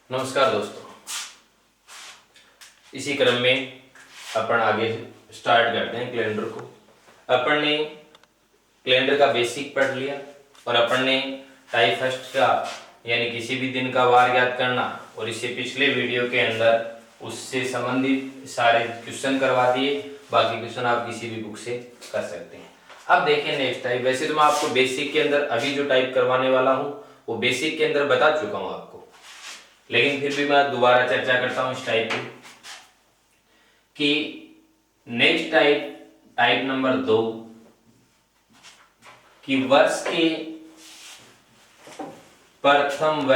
नमस्कार दोस्तों, इसी क्रम में अपन आगे स्टार्ट करते हैं कैलेंडर को। अपन ने कैलेंडर का बेसिक पढ़ लिया और अपन ने टाई फर्स्ट का यानी किसी भी दिन का वार ज्ञात करना और इससे पिछले वीडियो के अंदर उससे संबंधित सारे क्वेश्चन करवा दिए। बाकी क्वेश्चन आप किसी भी बुक से कर सकते हैं। अब देखें नेक्स्ट टाइप। वैसे तो मैं आपको बेसिक के अंदर अभी जो टाइप करवाने वाला हूँ वो बेसिक के अंदर बता चुका हूँ आपको, लेकिन फिर भी मैं दोबारा चर्चा करता हूँ इस टाइप की कि नेक्स्ट टाइप नंबर 2 कि वर्ष के प्रथम व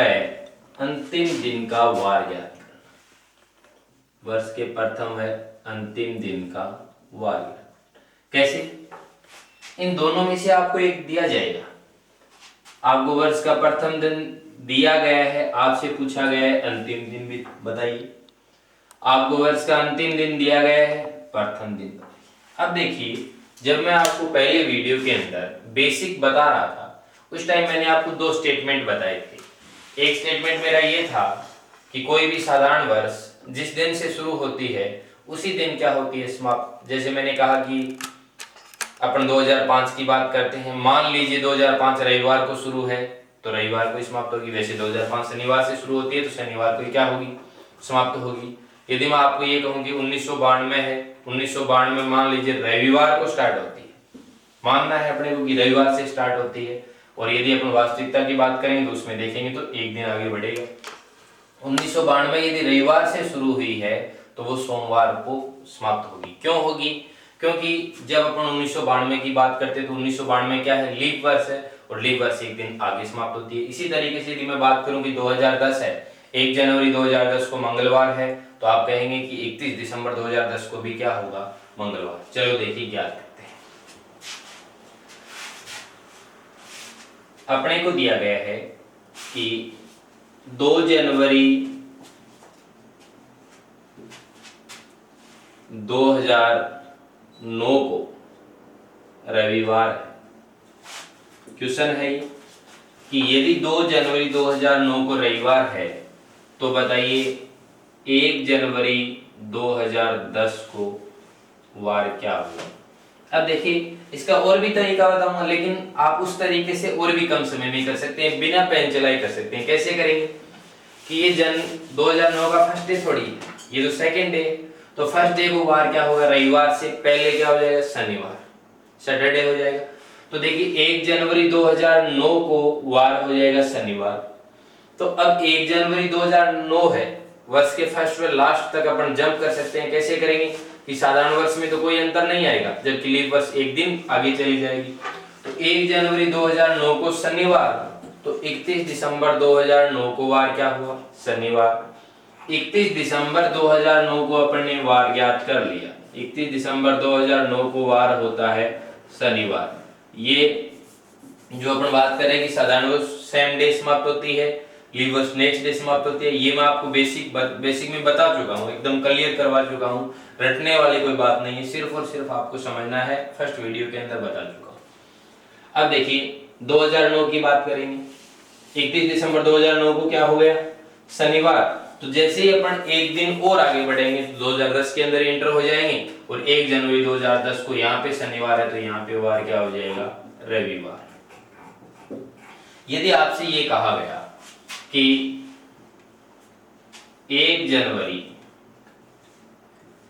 अंतिम दिन का वार ज्ञात करना। वर्ष के प्रथम व अंतिम दिन का वार ज्ञात कैसे? इन दोनों में से आपको एक दिया जाएगा। आपको वर्ष का प्रथम दिन दिया गया है, आपसे पूछा गया है अंतिम दिन भी बताइए। आपको वर्ष का अंतिम दिन दिया गया है, प्रथम दिन बताइए। अब देखिए, जब मैं आपको पहले वीडियो के अंदर बेसिक बता रहा था उस टाइम मैंने आपको 2 स्टेटमेंट बताए थे। एक स्टेटमेंट मेरा ये था कि कोई भी साधारण वर्ष जिस दिन से शुरू होती है उसी दिन क्या होती है, समाप्त। जैसे मैंने कहा कि अपन 2005 की बात करते हैं, मान लीजिए 2005 रविवार को शुरू है तो रविवार को समाप्त होगी। वैसे 2005 शनिवार से शुरू होती है तो शनिवार को क्या होगी, समाप्त होगी। यदि मैं आपको ये कहूँ कि 1992 है, 1992 मान लीजिए रविवार को स्टार्ट होती है, मानना है अपने को कि रविवार से स्टार्ट होती है। और यदि अपन वास्तविकता की बात करेंगे तो उसमें देखेंगे तो एक दिन आगे बढ़ेगा। 1992 यदि रविवार से शुरू हुई है तो वो सोमवार को समाप्त होगी। क्यों होगी? क्योंकि जब अपन 1992 की बात करते हैं तो 1992 क्या है, लीप वर्ष है और लीप वर्ष एक दिन आगे समाप्त होती है। इसी तरीके से यदि मैं बात करूं कि 2010 है, 1 जनवरी 2010 को मंगलवार है तो आप कहेंगे कि 31 दिसंबर 2010 को भी क्या होगा, मंगलवार। चलो देखिए क्या करते हैं। अपने को दिया गया है कि 2 जनवरी 2009 को रविवार है। क्वेश्चन है ये कि यदि 2 जनवरी 2009 को रविवार है तो बताइए 1 जनवरी 2010 को वार क्या हुआ। अब देखिए, इसका और भी तरीका बताऊंगा, लेकिन आप उस तरीके से और भी कम समय में कर सकते हैं, बिना पेन चलाई कर सकते हैं। कैसे करेंगे कि ये 2009 का फर्स्ट डे थोड़ी, ये तो सेकंड डे। तो फर्स्ट डे को वार क्या होगा, रविवार से पहले क्या हो जाएगा, शनिवार, सैटरडे हो जाएगा। तो देखिए 1 जनवरी 2009 को वार हो जाएगा शनिवार। तो अब 1 जनवरी 2009 है, वर्ष के फर्स्ट व लास्ट तक अपन जंप कर सकते हैं। कैसे करेंगे कि साधारण वर्ष में तो कोई अंतर नहीं आएगा, जबकि लीप वर्ष एक दिन आगे चली जाएगी। तो 1 जनवरी 2009 को शनिवार, तो 31 दिसंबर 2009 को वार क्या हुआ, शनिवार। 31 दिसंबर 2009 को अपन ने वार ज्ञात कर लिया। 31 दिसंबर 2009 को वार होता है शनिवार। ये जो अपन बात करें कि साधारण वर्ष सेम डे समाप्त होती है, लीप वर्ष नेक्स्ट डे समाप्त होती है, ये मैं आपको बेसिक में बता चुका हूँ, एकदम क्लियर करवा चुका हूँ। रटने वाली कोई बात नहीं है, सिर्फ और सिर्फ आपको समझना है, फर्स्ट वीडियो के अंदर बता चुका हूँ। अब देखिए 2009 की बात करेंगे, 31 दिसंबर 2009 को क्या हो गया, शनिवार। तो जैसे ही अपन एक दिन और आगे बढ़ेंगे तो 2010 के अंदर एंटर हो जाएंगे और 1 जनवरी 2010 को यहाँ पे शनिवार है तो यहाँ पे वार क्या हो जाएगा, रविवार। यदि आपसे ये कहा गया कि 1 जनवरी,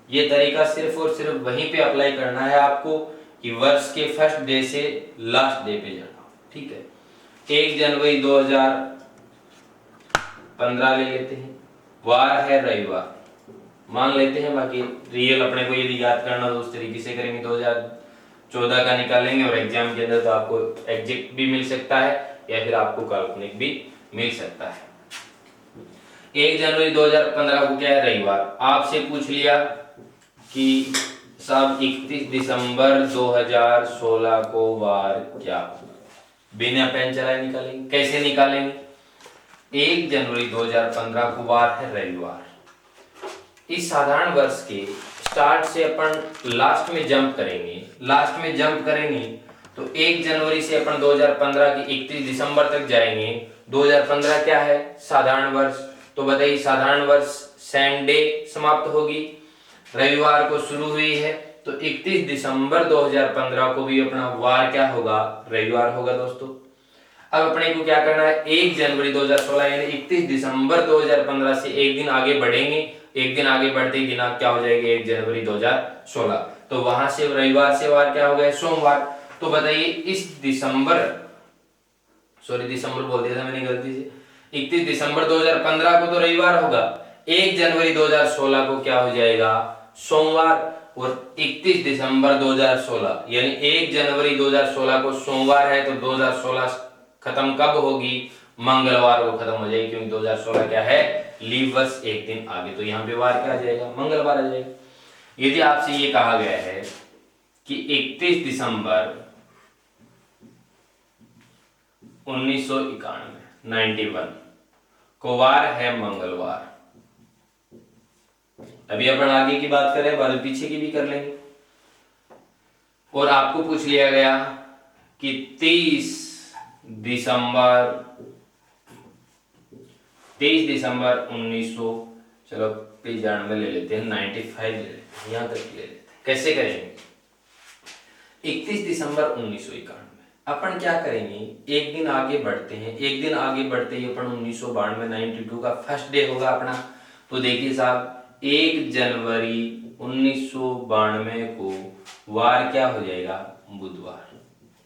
ये तरीका सिर्फ और सिर्फ वहीं पे अप्लाई करना है आपको कि वर्ष के फर्स्ट डे से लास्ट डे पे जाना, ठीक है। 1 जनवरी 2015 ले लेते हैं, वार है रविवार मान लेते हैं। बाकी रियल अपने को यदि याद करना तो उस तरीके से करेंगे, 2014 का निकालेंगे और एग्जाम के अंदर तो आपको एग्जैक्ट भी मिल सकता है या फिर आपको काल्पनिक भी मिल सकता है। 1 जनवरी 2015 को क्या है, रविवार। आपसे पूछ लिया कि साहब 31 दिसंबर 2016 को वार क्या होगा, बिना पेन चलाए निकालेंगे। कैसे निकालेंगे, 1 जनवरी 2015 को वार है रविवार। इस साधारण वर्ष के स्टार्ट से अपन लास्ट में जंप करेंगे, तो 1 जनवरी से अपन 2015 की 31 दिसंबर तक जाएंगे। 2015 क्या है, साधारण वर्ष, तो बताइए साधारण वर्ष संडे समाप्त होगी, रविवार को शुरू हुई है, तो 31 दिसंबर 2015 को भी अपना वार क्या होगा, रविवार होगा दोस्तों। अब अपने को क्या करना है, 1 जनवरी 2016 यानी 31 दिसंबर 2015 से एक दिन आगे बढ़ेंगे, एक दिन आगे बढ़ते ही दिनांक क्या हो जाएगी 1 जनवरी 2016, तो वहां से रविवार से वार क्या हो गया, सोमवार। तो बताइए इस दिसंबर बोल दिया था मैंने गलती से, 31 दिसंबर 2015 को तो रविवार होगा, 1 जनवरी 2016 को क्या हो जाएगा, सोमवार। और 31 दिसंबर 2016 यानी 1 जनवरी 2016 को सोमवार है, तो 2016 खत्म कब होगी, मंगलवार को खत्म हो जाएगी, क्योंकि 2016 क्या है, लीप वर्ष एक दिन आगे, तो यहाँ पे वार क्या आ जाएगा, मंगलवार आ जाएगा। यदि आपसे ये कहा गया है कि 31 दिसंबर 1991 को वार है मंगलवार, अभी अपन आगे की बात करें, बाद में पीछे की भी कर लेंगे। और आपको पूछ लिया गया कि 30 दिसंबर 1900, चलो पेज 92 ले लेते हैं, 95 ले लेते हैं, यहां तक ले लेते हैं। कैसे करेंगे, 31 दिसंबर 1991 अपन क्या करेंगे, एक दिन आगे बढ़ते हैं, एक दिन आगे बढ़ते ही अपन 1992 92 का फर्स्ट डे होगा अपना। तो देखिए साहब 1 जनवरी 1992 को वार क्या हो जाएगा, बुधवार,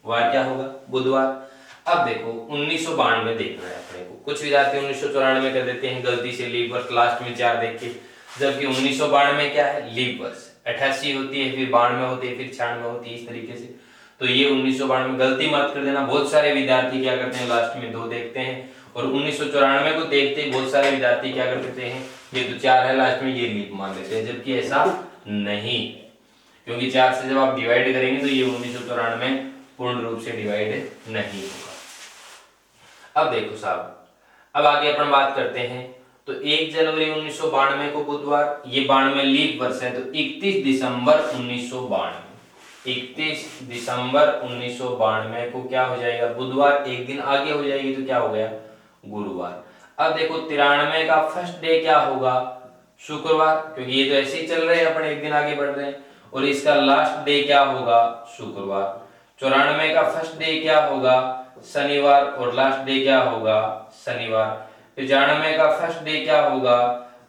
वार क्या होगा, बुधवार। अब देखो 1992 देखना है अपने को, कुछ विद्यार्थी 1994 कर देते हैं गलती से, लीप वर्ष लास्ट में 4 देख के, जबकि 1992 क्या है, लीप वर्ष 88 होती है, फिर 92 होती है, फिर 96 होती है, इस तरीके से। तो ये 1992 गलती मत कर देना, बहुत सारे विद्यार्थी क्या करते हैं लास्ट में 2 देखते हैं, और 1994 को देखते ही बहुत सारे विद्यार्थी क्या कर देते हैं, ये तो 4 है लास्ट में, ये लीप मान लेते हैं, जबकि ऐसा नहीं, क्योंकि 4 से जब आप डिवाइड करेंगे तो ये 1994 पूर्ण रूप से डिवाइड नहीं होगा। अब देखो साहब, अब आगे अपन बात करते हैं, तो 1 जनवरी 1992 को बुधवार, ये 92 लीप वर्ष है, तो 31 दिसंबर 1992, 31 दिसंबर 1992 को क्या हो जाएगा, बुधवार, एक दिन आगे हो जाएगी, तो क्या हो गया, गुरुवार। अब देखो 93 का फर्स्ट डे क्या होगा, शुक्रवार, क्योंकि ये तो ऐसे ही चल रहे हैं, अपन एक दिन आगे बढ़ रहे हैं, और इसका लास्ट डे क्या होगा, शुक्रवार। 94 का फर्स्ट डे क्या होगा, शनिवार, और लास्ट डे क्या होगा, शनिवार। 95 का फर्स्ट डे क्या होगा,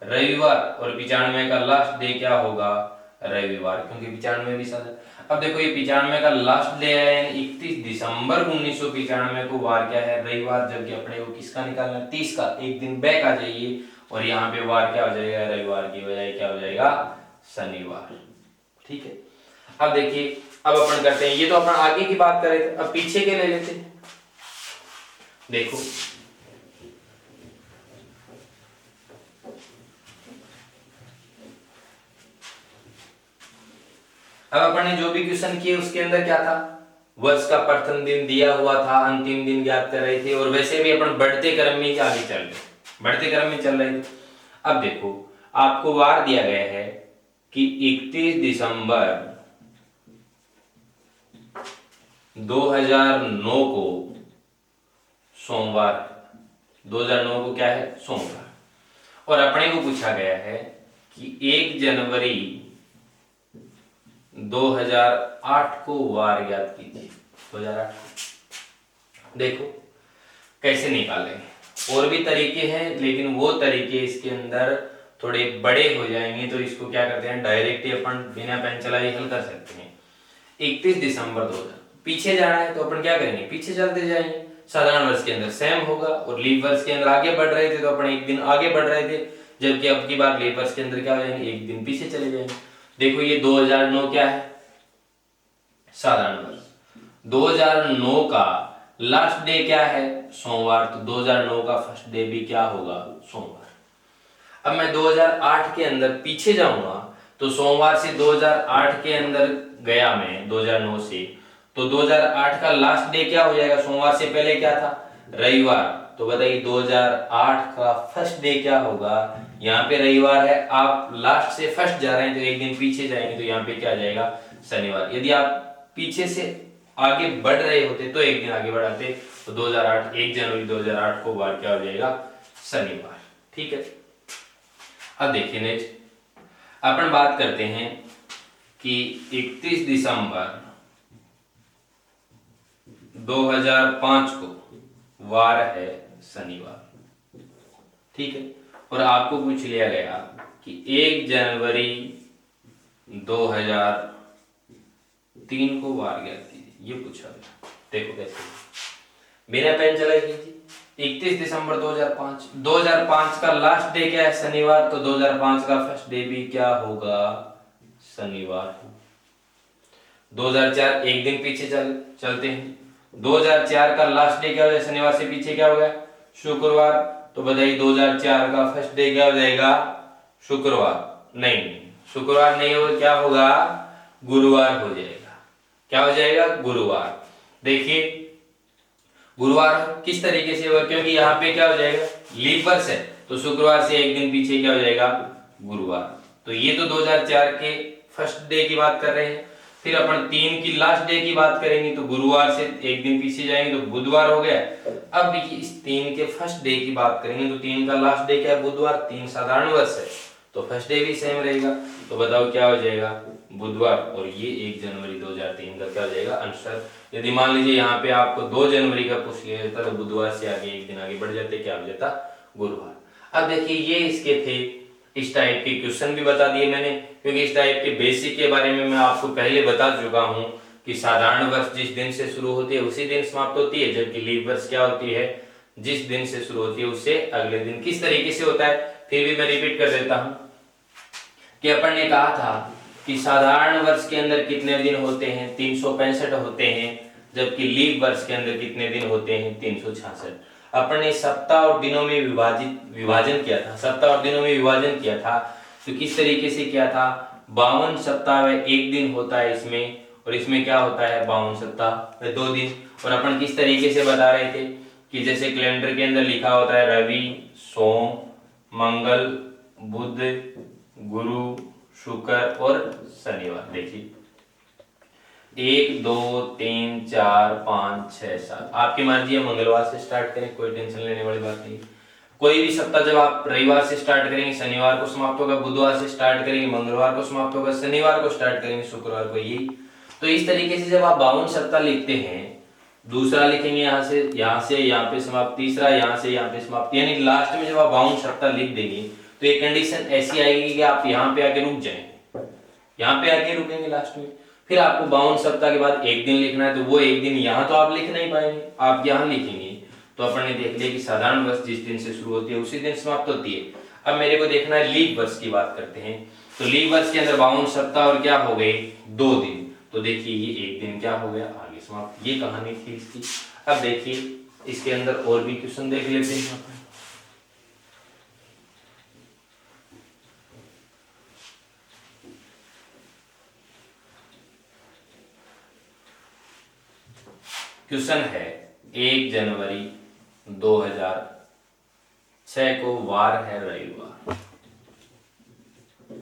रविवार, और 95 का लास्ट डे क्या होगा, रविवार, क्योंकि 95 भी साल है। अब देखो ये 95 का लास्ट डे है, 31 दिसंबर 1995 को वार क्या है, रविवार, जबकि अपने को किसका निकालना है, 30 का, एक दिन बैक आ जाइए, और यहाँ पे वार क्या हो जाएगा, रविवार की बजाय क्या हो जाएगा, शनिवार। ठीक है, अब देखिए, अब अपन करते हैं, ये तो अपन आगे की बात कर रहे थे, अब पीछे के ले लेते हैं। देखो अब अपन ने जो भी क्वेश्चन किए उसके अंदर क्या था, वर्ष का प्रथम दिन दिया हुआ था, अंतिम दिन ज्ञात कर रहे थे, और वैसे भी अपन बढ़ते क्रम में आगे चल रहे, बढ़ते क्रम में चल रहे थे। अब देखो आपको वार दिया गया है कि 31 दिसंबर 2009 को सोमवार, 2009 को क्या है, सोमवार, और अपने को पूछा गया है कि 1 जनवरी 2008 को वार ज्ञात कीजिए, 2008। देखो कैसे निकालेंगे, और भी तरीके हैं, लेकिन वो तरीके इसके अंदर थोड़े बड़े हो जाएंगे, तो इसको क्या करते हैं, डायरेक्ट ही अपन बिना पेन चलाए हल कर सकते हैं। 31 दिसंबर 2000, पीछे जाना है तो अपन क्या करेंगे, पीछे चलते जाएंगे, साधारण वर्ष के अंदर सेम होगा, और लीप वर्ष के अंदर आगे बढ़ रहे थे तो अपन एक दिन आगे बढ़ रहे थे, जबकि अब की बार लीप वर्ष के अंदर क्या हो जाएंगे, एक दिन पीछे चले जाएंगे। देखो ये 2009 क्या है, साधारण वर्ष, 2009 का लास्ट डे क्या है, सोमवार, तो 2009 का फर्स्ट डे भी क्या होगा, सोमवार। अब मैं 2008 के अंदर पीछे जाऊंगा, तो सोमवार से 2008 के अंदर गया मैं 2009 से, तो 2008 का लास्ट डे क्या हो जाएगा, सोमवार से पहले क्या था, रविवार, तो बताइए 2008 का फर्स्ट डे क्या होगा, यहाँ पे रविवार है, आप लास्ट से फर्स्ट जा रहे हैं तो एक दिन पीछे जाएंगे, तो यहाँ पे क्या जाएगा, शनिवार। यदि आप पीछे से आगे बढ़ रहे होते तो एक दिन आगे बढ़ाते, तो 2008 1 जनवरी 2008 को वार क्या हो जाएगा, शनिवार। ठीक है। अब देखिए नेक्स्ट अपन बात करते हैं कि 31 दिसंबर 2005 को वार है शनिवार, ठीक है। और आपको पूछ लिया गया कि 1 जनवरी 2003 को वार ज्ञात कीजिए, ये पूछा गया। देखो कैसे, मेरा पेन चला कीजिए। 31 दिसंबर 2005 का लास्ट डे क्या है? शनिवार। तो 2005 का फर्स्ट डे भी क्या होगा? शनिवार। 2004 एक दिन पीछे चलते हैं। 2004 का लास्ट डे क्या हो जाएगा? शनिवार से पीछे क्या हो गया? शुक्रवार। तो बताइए 2004 का फर्स्ट डे क्या हो जाएगा? शुक्रवार। नहीं, शुक्रवार नहीं होगा, क्या होगा? गुरुवार हो जाएगा। क्या हो जाएगा? गुरुवार। देखिए गुरुवार किस तरीके से होगा? क्योंकि यहाँ पे क्या हो जाएगा? लीप वर्ष है, तो शुक्रवार से एक दिन पीछे क्या हो जाएगा? गुरुवार। तो ये तो 2004 के फर्स्ट डे की बात कर रहे हैं। फिर अपन 3 की लास्ट डे की बात करेंगे, तो गुरुवार से एक दिन पीछे जाएंगे तो बुधवार हो गया। अब इस 3 के फर्स्ट डे की बात करेंगे, तो 3 का लास्ट डे क्या है? बुधवार। 3 साधारण वर्ष है, तो फर्स्ट डे भी सेम रहेगा। तो बताओ क्या हो जाएगा? बुधवार। और ये 1 जनवरी 2003 का क्या हो जाएगा? आंसर। यदि मान लीजिए यहाँ पे आपको 2 जनवरी का पूछ लिया जाता तो बुधवार से आगे एक दिन आगे बढ़ जाते, क्या हो जाता? गुरुवार। अब देखिए ये इसके थे, इस टाइप के क्वेश्चन भी बता दिए मैंने, क्योंकि इस टाइप के बेसिक के बारे में मैं आपको पहले बता चुका हूँ कि साधारण वर्ष जिस दिन से शुरू होती है उसी दिन समाप्त होती है, जबकि लीप वर्ष क्या होती है? जिस दिन से शुरू होती है उससे अगले दिन। किस तरीके से होता है फिर भी मैं रिपीट कर देता हूँ कि अपन ने कहा था कि साधारण वर्ष के अंदर कितने दिन होते हैं? 365 होते हैं, जबकि लीप वर्ष के अंदर कितने दिन होते हैं? 366। अपन ने सप्ताह और दिनों में विभाजन किया था, सप्ताह और दिनों में विभाजन किया था। तो किस तरीके से किया था? 52 सप्ताह व एक दिन होता है इसमें, और इसमें क्या होता है? 52 सप्ताह व 2 दिन। और अपन किस तरीके से बता रहे थे कि जैसे कैलेंडर के अंदर लिखा होता है रवि, सोम, मंगल, बुध, गुरु, शुक्र और शनिवार। देखिए 1 2 3 4 5 6 7, आपकी मर्जी है, मंगलवार से स्टार्ट करें, कोई टेंशन लेने वाली बात नहीं। कोई भी सप्ताह जब आप रविवार से स्टार्ट करेंगे शनिवार को समाप्त होगा, बुधवार से स्टार्ट करेंगे मंगलवार को समाप्त होगा, शनिवार को स्टार्ट करेंगे शुक्रवार को, यही। तो इस तरीके से जब आप 52 सप्ताह लिखते हैं, दूसरा लिखेंगे यहाँ से यहाँ पे समाप्त, तीसरा यहाँ से यहाँ पे समाप्त, यानी लास्ट में जब आप 52 सप्ताह लिख देंगे तो एक कंडीशन ऐसी आएगी कि आप यहाँ पे आके रुक जाएंगे, यहाँ पे आके रुकेंगे लास्ट में। फिर आपको 52 सप्ताह के बाद एक दिन लिखना है, तो वो एक दिन यहाँ तो आप लिख नहीं पाएंगे, आप यहाँ लिखेंगे। तो अपन ने देख लिया कि साधारण वर्ष जिस दिन से शुरू होती है उसी दिन समाप्त होती है। अब मेरे को देखना है लीप वर्ष की बात करते हैं। तो लीप वर्ष के अंदर 52 सप्ताह और क्या हो गए? 2 दिन। तो देखिए ये एक दिन क्या हो गया? आगे समाप्त। ये कहानी थी इसकी। अब देखिए इसके अंदर और भी क्वेश्चन देख लेते हैं। क्वेश्चन है 1 जनवरी 2006 को वार है रविवार।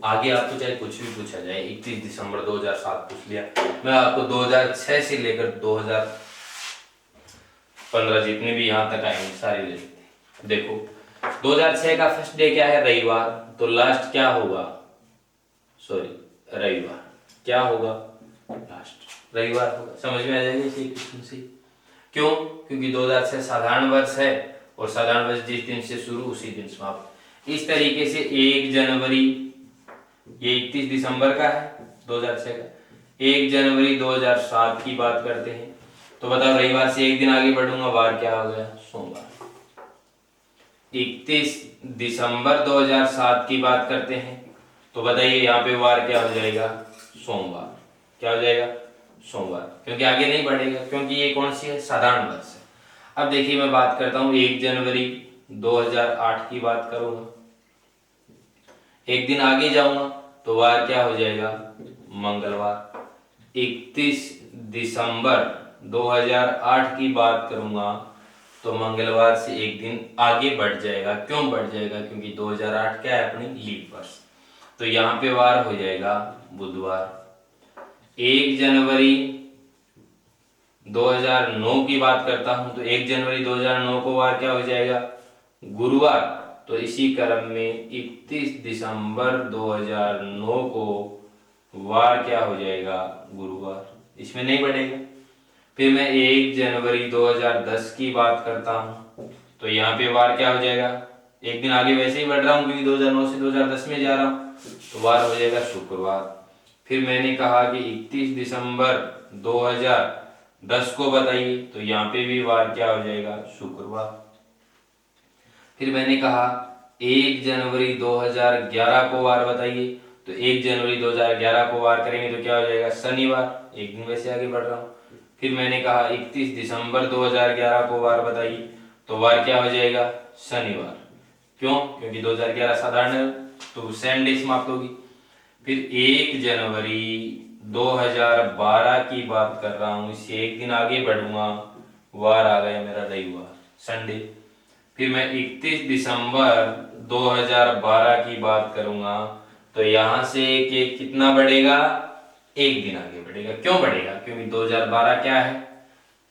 आगे आपको चाहे कुछ भी पूछा जाए, 31 दिसंबर 2007 पूछ लिया, मैं आपको 2006 से लेकर 2015 जितने भी यहां तक आएंगे सारे ले लेते हैं। देखो 2006 का फर्स्ट डे क्या है? रविवार। तो लास्ट क्या होगा? रविवार। क्या होगा? लास्ट रविवार होगा। समझ में आ जाएगा इसी क्वेश्चन से। क्यों? क्योंकि 2006 साधारण वर्ष है और साधारण वर्ष जिस दिन से शुरू उसी दिन समाप्त। इस तरीके से 1 जनवरी, ये 31 दिसंबर का है 2006 का, 1 जनवरी 2007 की बात करते हैं। तो बताओ रविवार से एक दिन आगे बढ़ूंगा, वार क्या हो गया? सोमवार। 31 दिसंबर 2007 की बात करते हैं, तो बताइए यहाँ पे वार क्या हो जाएगा? सोमवार। क्या हो जाएगा? सोमवार, क्योंकि आगे नहीं बढ़ेगा, क्योंकि ये कौन सी है? साधारण वर्ष है। अब देखिए मैं बात करता हूँ 1 जनवरी 2008 की बात करूंगा, एक दिन आगे जाऊंगा तो वार क्या हो जाएगा? मंगलवार। 31 दिसंबर 2008 की बात करूंगा तो मंगलवार से एक दिन आगे बढ़ जाएगा। क्यों बढ़ जाएगा? क्योंकि 2008 क्या है? अपनी लीप वर्ष। तो यहाँ पे वार हो जाएगा बुधवार। 1 जनवरी 2009 की बात करता हूं तो 1 जनवरी 2009 को वार क्या हो जाएगा? गुरुवार। तो इसी क्रम में 31 दिसंबर 2009 को वार क्या हो जाएगा, गुरुवार, इसमें नहीं बढ़ेगा। फिर मैं 1 जनवरी 2010 की बात करता हूँ, तो यहाँ पे वार क्या हो जाएगा, एक दिन आगे वैसे ही बढ़ रहा हूँ क्योंकि 2009 से 2010 में जा रहा हूँ, तो वार हो जाएगा शुक्रवार। फिर मैंने कहा कि 31 दिसंबर 2010 को बताइए, तो यहाँ पे भी वार क्या हो जाएगा, शुक्रवार। फिर मैंने कहा 1 जनवरी 2011 को वार बताइए, तो 1 जनवरी 2011 को वार करेंगे तो क्या हो जाएगा, शनिवार, एक दिन वैसे आगे बढ़ रहा हूँ। फिर मैंने कहा 31 दिसंबर 2011 को वार बताइए, तो वार क्या हो जाएगा, शनिवार। क्यों, क्योंकि 2011 साधारण है तो सेम डे समाप्त होगी। फिर 1 जनवरी 2012 की बात कर रहा हूँ, इससे एक दिन आगे बढ़ूंगा, वार आ गया मेरा रविवार, संडे। फिर मैं 31 दिसंबर 2012 की बात करूंगा, तो यहां से कितना बढ़ेगा, एक दिन आगे बढ़ेगा। क्यों बढ़ेगा, क्योंकि 2012 क्या है,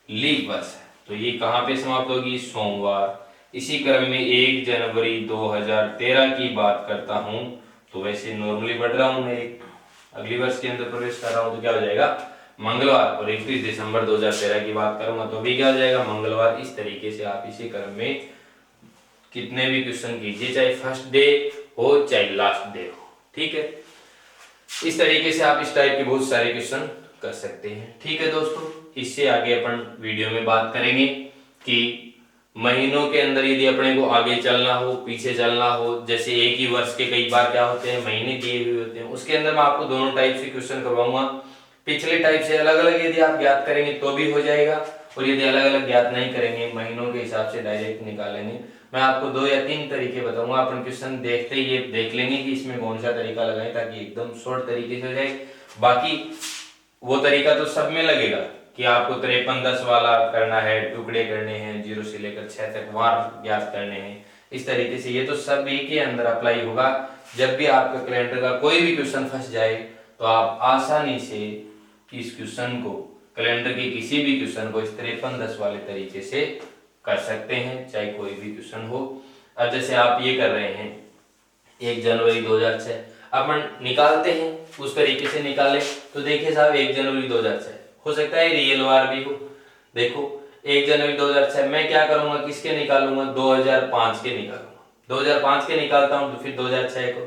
लीप वर्ष है, तो ये कहां पे समाप्त होगी, सोमवार। इसी क्रम में 1 जनवरी 2013 की बात करता हूं, तो वैसे नॉर्मली बढ़ रहा हूं, मैं एक अगली वर्ष के अंदर प्रवेश कर रहा हूं, तो क्या हो जाएगा, मंगलवार। और 31 दिसंबर 2013 की बात करूंगा तो भी क्या हो जाएगा, मंगलवार। इस तरीके से आप इसी क्रम में कितने भी क्वेश्चन कीजिए, चाहे फर्स्ट डे हो चाहे लास्ट डे हो, ठीक है। इस तरीके से आप इस टाइप के बहुत सारे क्वेश्चन कर सकते हैं, ठीक है दोस्तों। इससे आगे अपन वीडियो में बात करेंगे कि महीनों के अंदर यदि अपने को आगे चलना हो, पीछे चलना हो, जैसे एक ही वर्ष के कई बार क्या होते हैं, महीने दिए हुए होते हैं, उसके अंदर मैं आपको दोनों टाइप से क्वेश्चन करवाऊंगा। पिछले टाइप से अलग अलग यदि आप ज्ञात करेंगे तो भी हो जाएगा, और यदि अलग अलग ज्ञात नहीं करेंगे, महीनों के हिसाब से डायरेक्ट निकालेंगे। मैं आपको 2 या 3 तरीके बताऊंगा, अपन क्वेश्चन देखते ही ये देख लेंगे कि इसमें कौन सा तरीका लगाएं ताकि एकदम शॉर्ट तरीके से हो जाए। बाकी वो तरीका तो सब में लगेगा कि आपको 53-10 वाला करना है, टुकड़े करने हैं, 0 से लेकर 6 तक वार ज्ञात करने हैं, इस तरीके से ये तो सब एक ही अंदर अप्लाई होगा। जब भी आपका कैलेंडर का कोई भी क्वेश्चन फंस जाए तो आप आसानी से इस क्वेश्चन को, कैलेंडर के किसी भी क्वेश्चन को इस 53-10 वाले तरीके से कर सकते हैं, चाहे कोई भी क्वेश्चन हो। अब जैसे आप ये कर रहे हैं 1 जनवरी 2006, अपन निकालते हैं उस तरीके से निकाले, तो देखिए साहब 1 जनवरी 2006 हो सकता है रियल वार भी हो। देखो 1 जनवरी 2006 मैं क्या करूंगा, किसके निकालूंगा, 2005 के निकालूंगा, 2005 के निकालता हूं तो फिर 2006 को,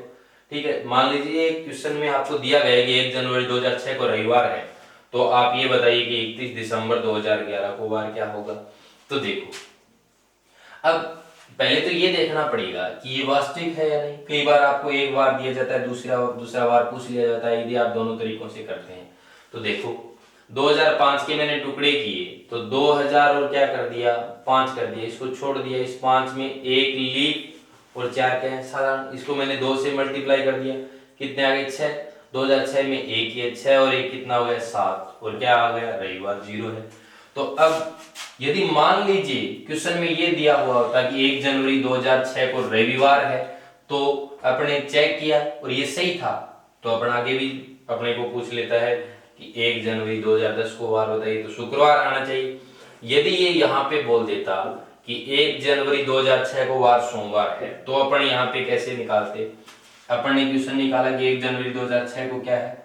ठीक है। मान लीजिए क्वेश्चन में आपको दिया गया कि 1 जनवरी 2006 को रविवार है, तो आप ये बताइए कि 31 दिसंबर 2011 को वार क्या होगा। तो देखो अब पहले तो ये देखना पड़ेगा कि ये वास्तविक है या नहीं। कई बार आपको एक बार दिया जाता है, दूसरा बार पूछ लिया जाता है, यदि आप दोनों तरीकों से करते हैं। तो देखो 2005 के मैंने टुकड़े किए, तो 2000 और क्या कर दिया, 5 कर दिया, इसको छोड़ दिया, इस 5 में एक लीप और 4 क्या है, साधारण। इसको मैंने 2 से मल्टीप्लाई कर दिया, कितने आ गए, 6। 2006 में एक ही है, 6 और 1 कितना हो गया, 7, और क्या आ गया, रविवार 0 है। तो अब यदि मान लीजिए क्वेश्चन में ये दिया हुआ होता कि 1 जनवरी 2006 को रविवार है, तो अपने चेक किया और ये सही था, तो अपन आगे भी अपने को पूछ लेता है कि 1 जनवरी 2010 को वार बताइए, तो शुक्रवार आना चाहिए। यदि ये यहाँ पे बोल देता कि 1 जनवरी 2006 को वार सोमवार है, तो अपन यहाँ पे कैसे निकालते, अपन ने क्वेश्चन निकाला कि 1 जनवरी 2006 को क्या है,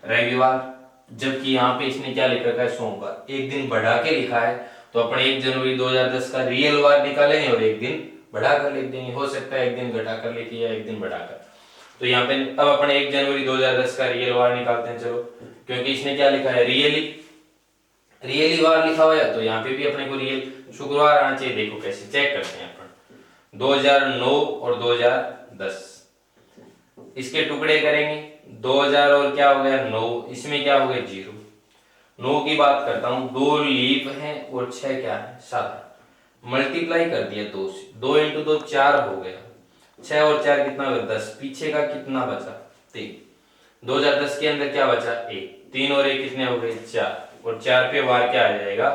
रविवार, जबकि यहाँ पे इसने क्या लिखा है, सोमवार, एक दिन बढ़ा के लिखा है, तो अपन 1 जनवरी 2010 का रियल वार निकालेंगे और एक दिन बढ़ाकर लिख देंगे। हो सकता है एक दिन घटाकर लिखिए या एक दिन बढ़ाकर। तो यहाँ पे अब अपन 1 जनवरी 2010 का रियल वार निकालते हैं, चलो, क्योंकि इसने क्या लिखा है, रियली वार लिखा हुआ है, तो यहाँ पे भी अपने को रियल शुक्रवार आना चाहिए। देखो कैसे चेक करते हैं अपन, 2009 और 2010 इसके टुकड़े करेंगे, 2000 और क्या हो गया, 9, इसमें क्या हो गया, 0। 9 की बात करता हूं, 2 लीप है और 6 क्या है, 7, मल्टीप्लाई कर दिया 2 से, 2 × 2 4 हो गया, 6 और 4 कितना हो गया, 10, पीछे का कितना बचा, 3। 2010 के अंदर क्या बचा, 1, 3 और 1 कितने हो गए, 4, और 4 पे वार क्या आ जाएगा,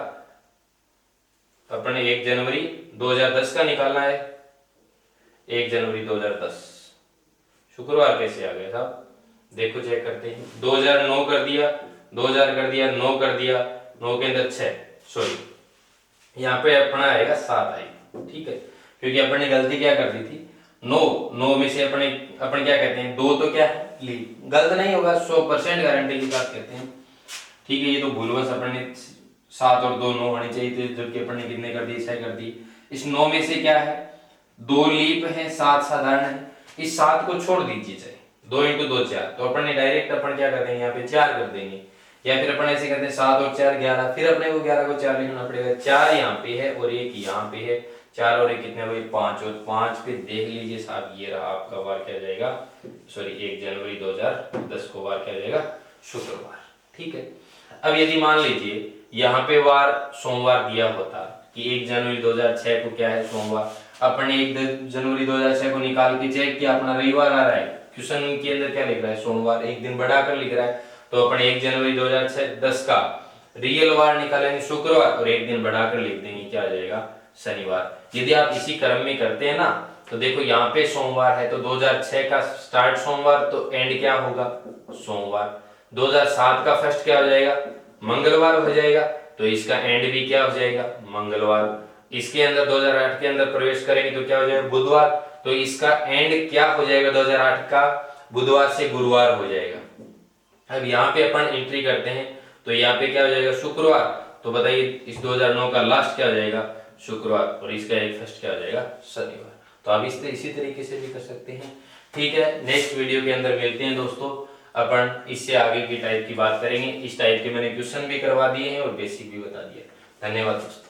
अपने 1 जनवरी 2010 का निकालना है, 1 जनवरी 2010 शुक्रवार कैसे आ गया साहब, देखो चेक करते हैं, 2009 कर दिया, 2000 कर दिया, 9 कर दिया, 9 के अंदर 6, सॉरी यहाँ पे अपना आएगा 7 आएगा, ठीक है, क्योंकि अपन ने गलती क्या कर दी थी, नौ में से अपन क्या कहते हैं, 2 तो क्या है लीप, गलत नहीं होगा, 100% गारंटी की बात कहते हैं। ठीक है, ये तो भूलवश अपन ने 7 और 2 9 होनी चाहिए थी, जबकि अपन ने कितने कर दिए, 6 कर दी। इस 9 में से क्या है, 2 लीप है, 7 साधारण है। इस 7 को छोड़ दीजिए, चाहे 2 × 2 4, तो अपन ने डायरेक्ट अपन क्या कर देंगे, यहाँ पे 4 कर देंगे, या फिर अपन ऐसे करते हैं 7 और 4 11, फिर अपने को 11 को 4 लिखना पड़ेगा। 4 यहाँ पे है और 1 यहाँ पे है, 4 और 1 कितने हुए, 5, और 5 पे देख लीजिए साहब, ये रहा आपका वार क्या जाएगा, सॉरी 1 जनवरी 2010 को वार क्या जाएगा, शुक्रवार। ठीक है, अब यदि मान लीजिए यहाँ पे वार सोमवार दिया होता कि 1 जनवरी 2006 को क्या है, सोमवार, अपन ने 1 जनवरी 2006 को निकाल के चेक किया, अपना रविवार आ रहा है, क्वेश्चन के अंदर क्या लिख रहा है, सोमवार, एक दिन बढ़ाकर लिख रहा है, तो अपन 1 जनवरी 2010 का रियल वार निकालेंगे शुक्रवार, और एक दिन बढ़ाकर लिख देंगे, क्या आ जाएगा, शनिवार। यदि आप इसी क्रम में करते हैं ना, तो देखो यहाँ पे सोमवार है, तो 2006 का स्टार्ट सोमवार, तो एंड क्या होगा, सोमवार। 2007 का फर्स्ट क्या हो जाएगा, मंगलवार हो जाएगा, तो इसका एंड भी क्या हो जाएगा, मंगलवार। इसके अंदर 2008 के अंदर प्रवेश करेंगे तो क्या हो जाएगा, बुधवार, तो इसका एंड क्या हो जाएगा, 2008 का बुधवार से गुरुवार हो जाएगा। अब यहाँ पे अपन एंट्री करते हैं, तो यहाँ पे क्या हो जाएगा, शुक्रवार, तो बताइए इस 2009 का लास्ट क्या हो जाएगा, शुक्रवार, और इसका एक फर्स्ट क्या हो जाएगा, शनिवार। तो आप इसी तरीके से भी कर सकते हैं। ठीक है, नेक्स्ट वीडियो के अंदर मिलते हैं दोस्तों, अपन इससे आगे की टाइप की बात करेंगे। इस टाइप के मैंने क्वेश्चन भी करवा दिए हैं और बेसिक भी बता दिया। धन्यवाद दोस्तों।